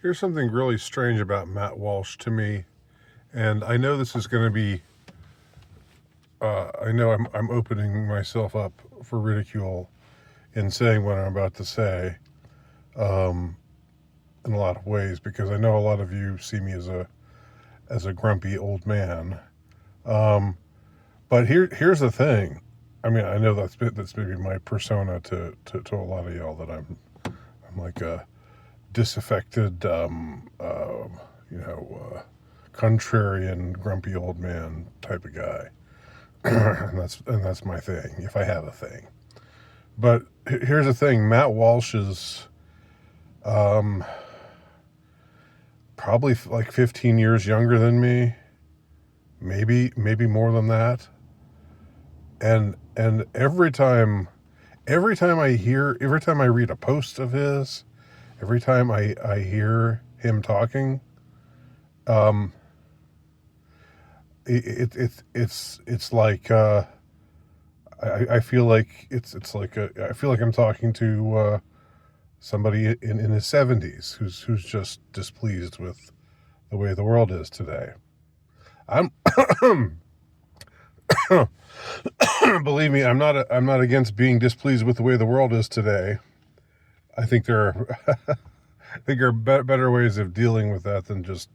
Here's something really strange about Matt Walsh to me, and I know this is going to be. I know I'm opening myself up for ridicule in saying what I'm about to say, um, in a lot of ways because I know a lot of you see me as a grumpy old man. Um, but here's the thing. I mean, I know that's maybe my persona to a lot of y'all that I'm like a disaffected, you know, contrarian, grumpy old man type of guy, and that's my thing. If I have a thing, but here's the thing: Matt Walsh is um, probably like 15 years younger than me, maybe more than that. And every time I read a post of his, every time I hear him talking, um, it's like I feel like I feel like I'm talking to somebody in his 70s who's just displeased with the way the world is today. I'm believe me, I'm not against being displeased with the way the world is today. I think there are I think there are better ways of dealing with that than just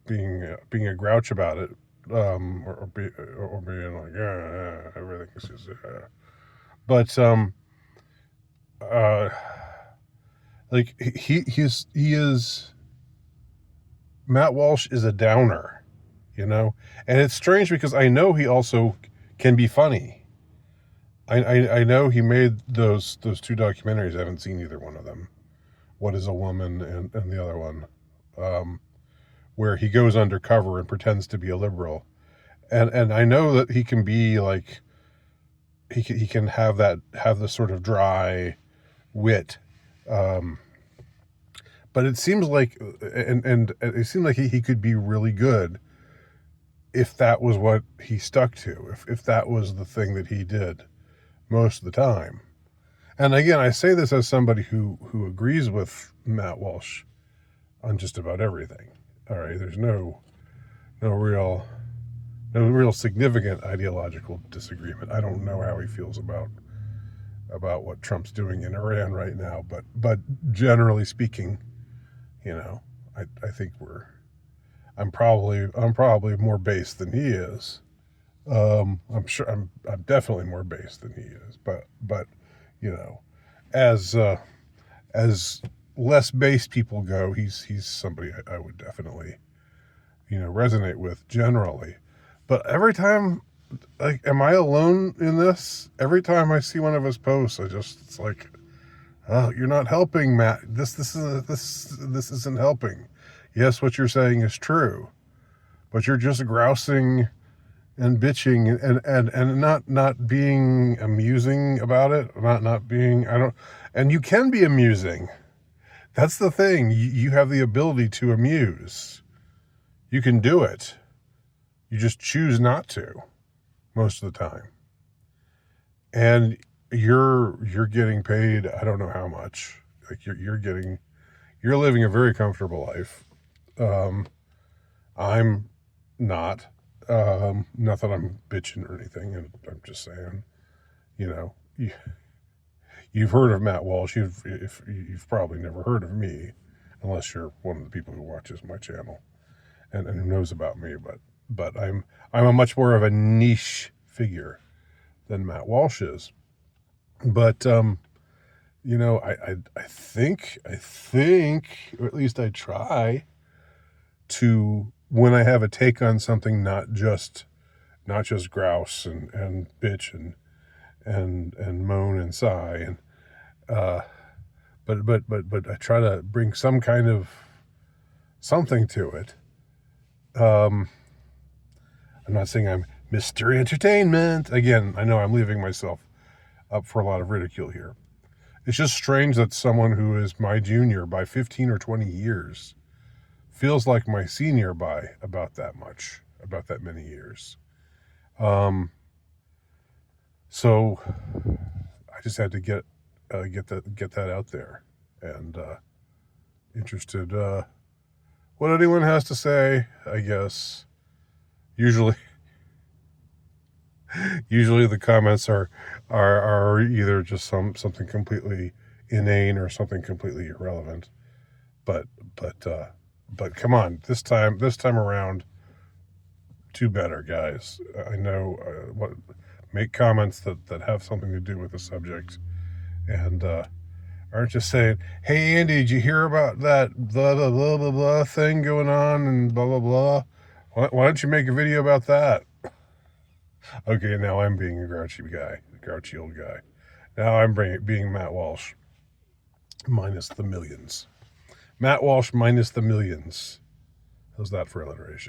being a grouch about it, or being like, yeah, everything's just. But uh, like he is Matt Walsh is a downer, and it's strange because I know he also can be funny. I know he made those two documentaries. I haven't seen either one of them. What is a Woman and the other one, um, where he goes undercover and pretends to be a liberal, and I know that he can be like he can have this sort of dry wit, um, but it seems like and it seemed like he could be really good if that was what he stuck to, if that was the thing that he did most of the time. And again, I say this as somebody who agrees with Matt Walsh on just about everything. All right, there's no real no real significant ideological disagreement. I don't know how he feels about what Trump's doing in Iran right now, but generally speaking, I think I'm probably more based than he is. I'm sure I'm definitely more based than he is, but you know, as as less based people go, he's somebody I would definitely resonate with generally. But every time, like, am I alone in this? Every time I see one of his posts, it's like, oh, you're not helping, Matt. This isn't helping. Yes, what you're saying is true, but you're just grousing and bitching and not being amusing about it. Not being I don't. And you can be amusing. That's the thing. You have the ability to amuse. You can do it. You just choose not to most of the time. And you're getting paid, I don't know how much. Like you're living a very comfortable life. Um, I'm not. Not that I'm bitching or anything. And I'm just saying, you know, you've heard of Matt Walsh. You've probably never heard of me, unless you're one of the people who watches my channel and who knows about me. But I'm a much more of a niche figure than Matt Walsh is. But I think, or at least I try to, when I have a take on something, not just grouse and bitch and moan and sigh, and uh, but I try to bring some kind of something to it. Um, I'm not saying I'm Mr. Entertainment. Again, I know I'm leaving myself up for a lot of ridicule here. It's just strange that someone who is my junior by 15 or 20 years feels like my senior by about that many years. So I just had to get that out there, and interested what anyone has to say, I guess. Usually the comments are either just something completely inane or something completely irrelevant. But come on, this time around, do better, guys. I know make comments that have something to do with the subject, and aren't just saying, "Hey Andy, did you hear about that blah blah blah blah blah thing going on and blah blah blah? Why don't you make a video about that?" Okay, now I'm being a grouchy old guy. Now I'm being Matt Walsh minus the millions. Matt Walsh minus the millions. How's that for alliteration?